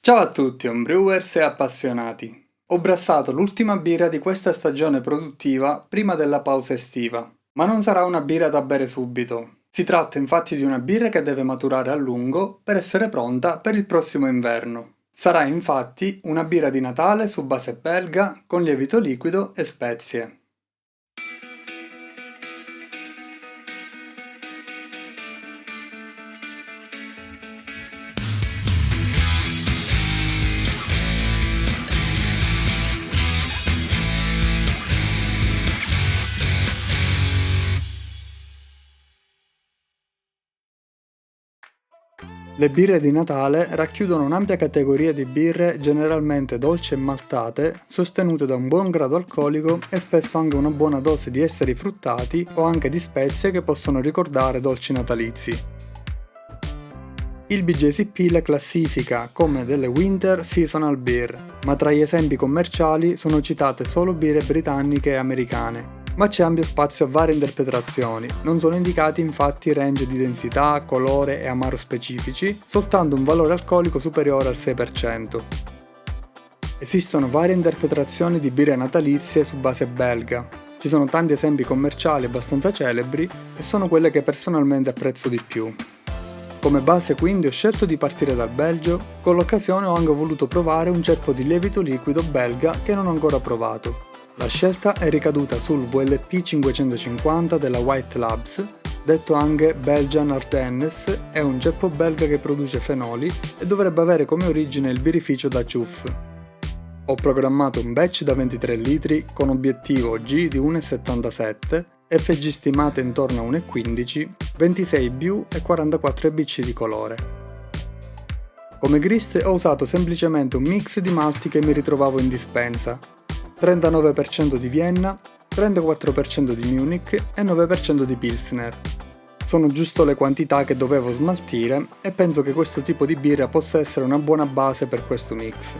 Ciao a tutti homebrewers e appassionati! Ho brassato l'ultima birra di questa stagione produttiva prima della pausa estiva, ma non sarà una birra da bere subito. Si tratta infatti di una birra che deve maturare a lungo per essere pronta per il prossimo inverno. Sarà infatti una birra di Natale su base belga con lievito liquido e spezie. Le birre di Natale racchiudono un'ampia categoria di birre generalmente dolci e maltate, sostenute da un buon grado alcolico e spesso anche una buona dose di esteri fruttati o anche di spezie che possono ricordare dolci natalizi. Il BJCP le classifica come delle Winter Seasonal Beer, ma tra gli esempi commerciali sono citate solo birre britanniche e americane. Ma c'è ampio spazio a varie interpretazioni, non sono indicati infatti range di densità, colore e amaro specifici, soltanto un valore alcolico superiore al 6%. Esistono varie interpretazioni di birre natalizie su base belga, ci sono tanti esempi commerciali abbastanza celebri e sono quelle che personalmente apprezzo di più. Come base quindi ho scelto di partire dal Belgio, con l'occasione ho anche voluto provare un ceppo di lievito liquido belga che non ho ancora provato. La scelta è ricaduta sul VLP 550 della White Labs, detto anche Belgian Ardennes, è un ceppo belga che produce fenoli e dovrebbe avere come origine il birrificio da Ciuff. Ho programmato un batch da 23 litri con obiettivo G di 1,77, FG stimate intorno a 1,15, 26 BU e 44 EBC di colore. Come grist ho usato semplicemente un mix di malti che mi ritrovavo in dispensa, 39% di Vienna, 34% di Munich e 9% di Pilsner. Sono giusto le quantità che dovevo smaltire e penso che questo tipo di birra possa essere una buona base per questo mix.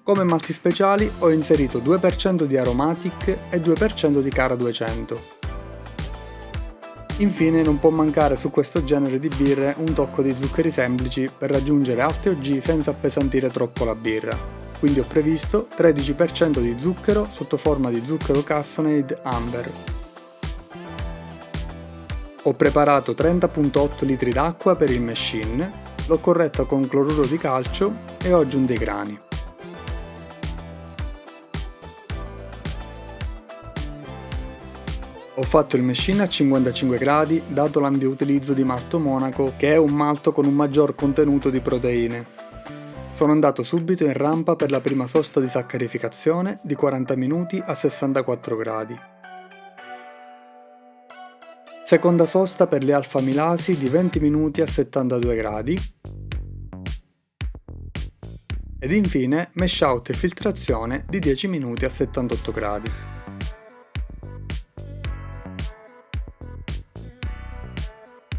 Come malti speciali ho inserito 2% di Aromatic e 2% di Cara 200. Infine non può mancare su questo genere di birre un tocco di zuccheri semplici per raggiungere alti OG senza appesantire troppo la birra. Quindi ho previsto 13% di zucchero sotto forma di zucchero Cassonade Amber. Ho preparato 30.8 litri d'acqua per il machine, l'ho corretto con cloruro di calcio e ho aggiunto i grani. Ho fatto il machine a 55 gradi dato l'ampio utilizzo di malto monaco che è un malto con un maggior contenuto di proteine. Sono andato subito in rampa per la prima sosta di saccarificazione di 40 minuti a 64 gradi. Seconda sosta per le alfa-amilasi di 20 minuti a 72 gradi. Ed infine mash out e filtrazione di 10 minuti a 78 gradi.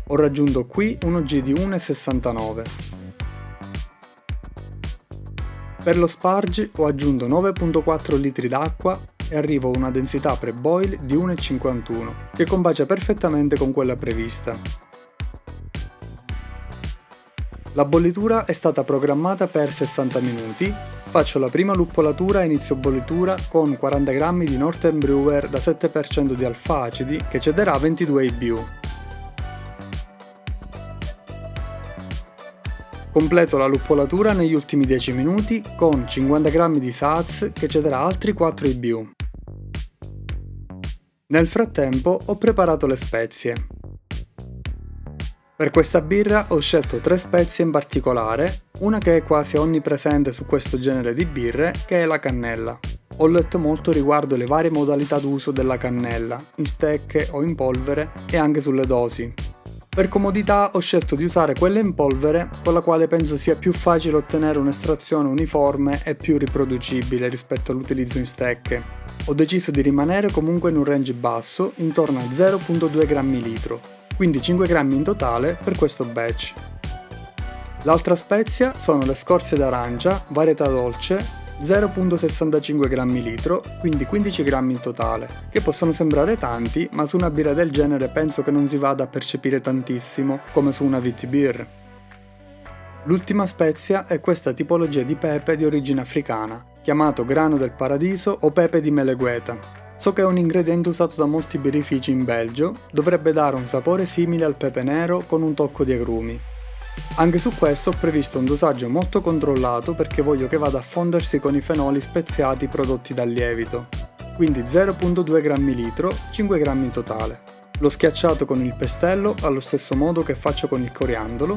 Ho raggiunto qui un OG di 1,69. Per lo sparge ho aggiunto 9.4 litri d'acqua e arrivo a una densità pre-boil di 1,51, che combacia perfettamente con quella prevista. La bollitura è stata programmata per 60 minuti, faccio la prima luppolatura a inizio bollitura con 40 g di Northern Brewer da 7% di alfa acidi che cederà 22 IBU. Completo la luppolatura negli ultimi 10 minuti con 50 g di Saaz che cederà altri 4 IBU. Nel frattempo ho preparato le spezie. Per questa birra ho scelto 3 spezie in particolare, una che è quasi onnipresente su questo genere di birre, che è la cannella. Ho letto molto riguardo le varie modalità d'uso della cannella, in stecche o in polvere, e anche sulle dosi. Per comodità ho scelto di usare quella in polvere, con la quale penso sia più facile ottenere un'estrazione uniforme e più riproducibile rispetto all'utilizzo in stecche. Ho deciso di rimanere comunque in un range basso, intorno a 0,2 grammi litro, quindi 5 grammi in totale per questo batch. L'altra spezia sono le scorze d'arancia, varietà dolce, 0,65 grammi litro, quindi 15 grammi in totale, che possono sembrare tanti, ma su una birra del genere penso che non si vada a percepire tantissimo, come su una wheat beer. L'ultima spezia è questa tipologia di pepe di origine africana, chiamato grano del paradiso o pepe di Melegueta. So che è un ingrediente usato da molti birrifici in Belgio, dovrebbe dare un sapore simile al pepe nero con un tocco di agrumi. Anche su questo ho previsto un dosaggio molto controllato perché voglio che vada a fondersi con i fenoli speziati prodotti dal lievito, quindi 0,2 grammi litro, 5 grammi in totale. L'ho schiacciato con il pestello allo stesso modo che faccio con il coriandolo.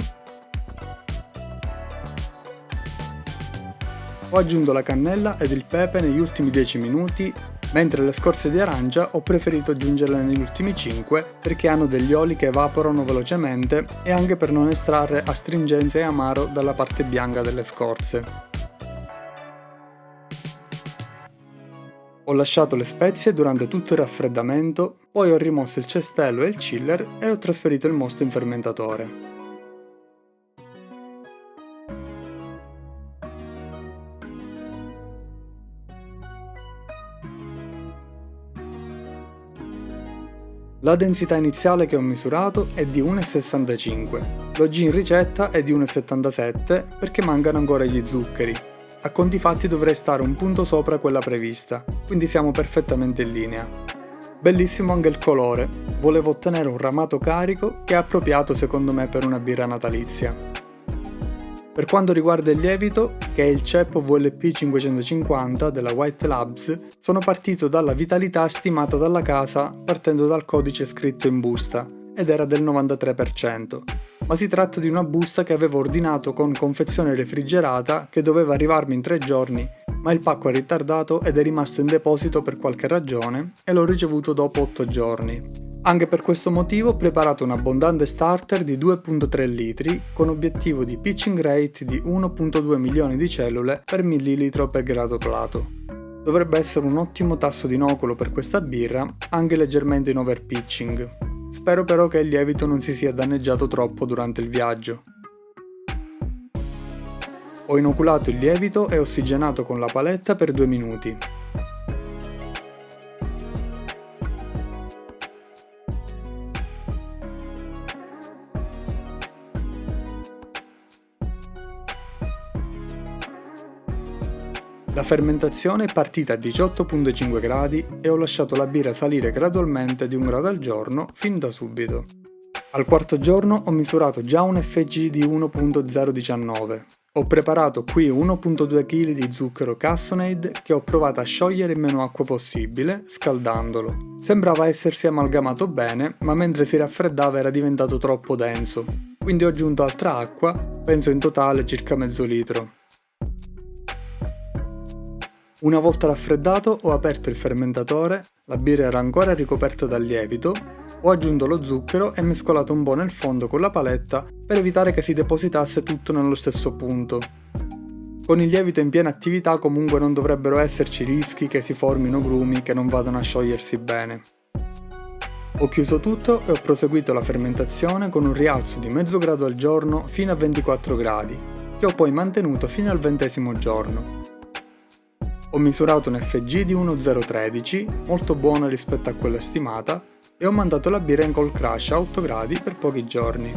Ho aggiunto la cannella ed il pepe negli ultimi 10 minuti, mentre le scorze di arancia ho preferito aggiungerle negli ultimi 5 perché hanno degli oli che evaporano velocemente e anche per non estrarre astringenza e amaro dalla parte bianca delle scorze. Ho lasciato le spezie durante tutto il raffreddamento, poi ho rimosso il cestello e il chiller e ho trasferito il mosto in fermentatore. La densità iniziale che ho misurato è di 1,65. Lo gin ricetta è di 1,77 perché mancano ancora gli zuccheri. A conti fatti dovrei stare un punto sopra quella prevista, quindi siamo perfettamente in linea. Bellissimo anche il colore, volevo ottenere un ramato carico che è appropriato secondo me per una birra natalizia. Per quanto riguarda il lievito, che è il ceppo VLP 550 della White Labs, sono partito dalla vitalità stimata dalla casa partendo dal codice scritto in busta, ed era del 93%, ma si tratta di una busta che avevo ordinato con confezione refrigerata che doveva arrivarmi in 3 giorni, ma il pacco è ritardato ed è rimasto in deposito per qualche ragione e l'ho ricevuto dopo 8 giorni. Anche per questo motivo ho preparato un abbondante starter di 2,3 litri con obiettivo di pitching rate di 1,2 milioni di cellule per millilitro per grado plato. Dovrebbe essere un ottimo tasso di inoculo per questa birra, anche leggermente in overpitching. Spero però che il lievito non si sia danneggiato troppo durante il viaggio. Ho inoculato il lievito e ossigenato con la paletta per 2 minuti. La fermentazione è partita a 18,5 gradi e ho lasciato la birra salire gradualmente di 1 grado al giorno fin da subito. Al quarto giorno ho misurato già un FG di 1,019. Ho preparato qui 1,2 kg di zucchero Cassonade che ho provato a sciogliere in meno acqua possibile, scaldandolo. Sembrava essersi amalgamato bene, ma mentre si raffreddava era diventato troppo denso. Quindi ho aggiunto altra acqua, penso in totale circa mezzo litro. Una volta raffreddato ho aperto il fermentatore, la birra era ancora ricoperta dal lievito, ho aggiunto lo zucchero e mescolato un po' nel fondo con la paletta per evitare che si depositasse tutto nello stesso punto. Con il lievito in piena attività comunque non dovrebbero esserci rischi che si formino grumi che non vadano a sciogliersi bene. Ho chiuso tutto e ho proseguito la fermentazione con un rialzo di mezzo grado al giorno fino a 24 gradi, che ho poi mantenuto fino al 20° giorno. Ho misurato un FG di 1,013, molto buono rispetto a quella stimata, e ho mandato la birra in cold crush a 8 gradi per pochi giorni.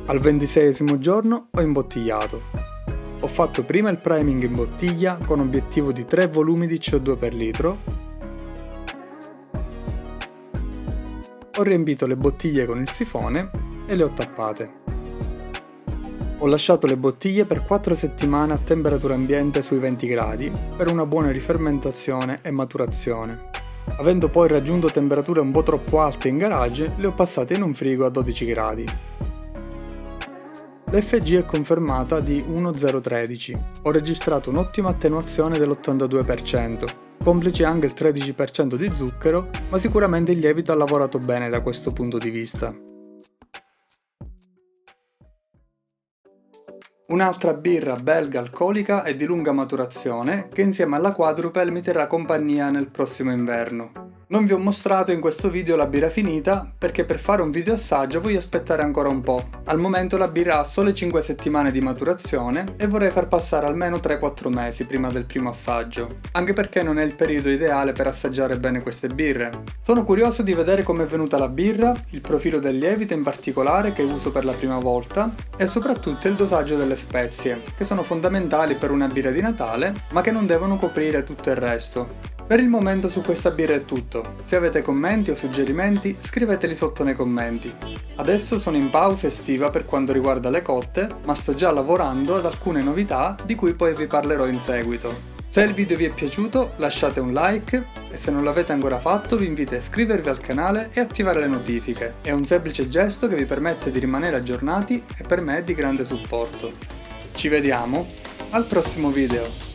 Al 26° giorno ho imbottigliato. Ho fatto prima il priming in bottiglia con obiettivo di 3 volumi di CO2 per litro. Ho riempito le bottiglie con il sifone e le ho tappate. Ho lasciato le bottiglie per 4 settimane a temperatura ambiente sui 20 gradi per una buona rifermentazione e maturazione. Avendo poi raggiunto temperature un po' troppo alte in garage, le ho passate in un frigo a 12 gradi. L'FG è confermata di 1,013. Ho registrato un'ottima attenuazione dell'82%, complice anche il 13% di zucchero, ma sicuramente il lievito ha lavorato bene da questo punto di vista. Un'altra birra belga alcolica e di lunga maturazione che insieme alla Quadruple mi terrà compagnia nel prossimo inverno. Non vi ho mostrato in questo video la birra finita perché per fare un video assaggio voglio aspettare ancora un po'. Al momento la birra ha sole 5 settimane di maturazione e vorrei far passare almeno 3-4 mesi prima del primo assaggio, anche perché non è il periodo ideale per assaggiare bene queste birre. Sono curioso di vedere come è venuta la birra, il profilo del lievito in particolare che uso per la prima volta e soprattutto il dosaggio delle spezie, che sono fondamentali per una birra di Natale ma che non devono coprire tutto il resto. Per il momento su questa birra è tutto. Se avete commenti o suggerimenti, scriveteli sotto nei commenti. Adesso sono in pausa estiva per quanto riguarda le cotte, ma sto già lavorando ad alcune novità di cui poi vi parlerò in seguito. Se il video vi è piaciuto lasciate un like e se non l'avete ancora fatto vi invito a iscrivervi al canale e attivare le notifiche. È un semplice gesto che vi permette di rimanere aggiornati e per me è di grande supporto. Ci vediamo al prossimo video!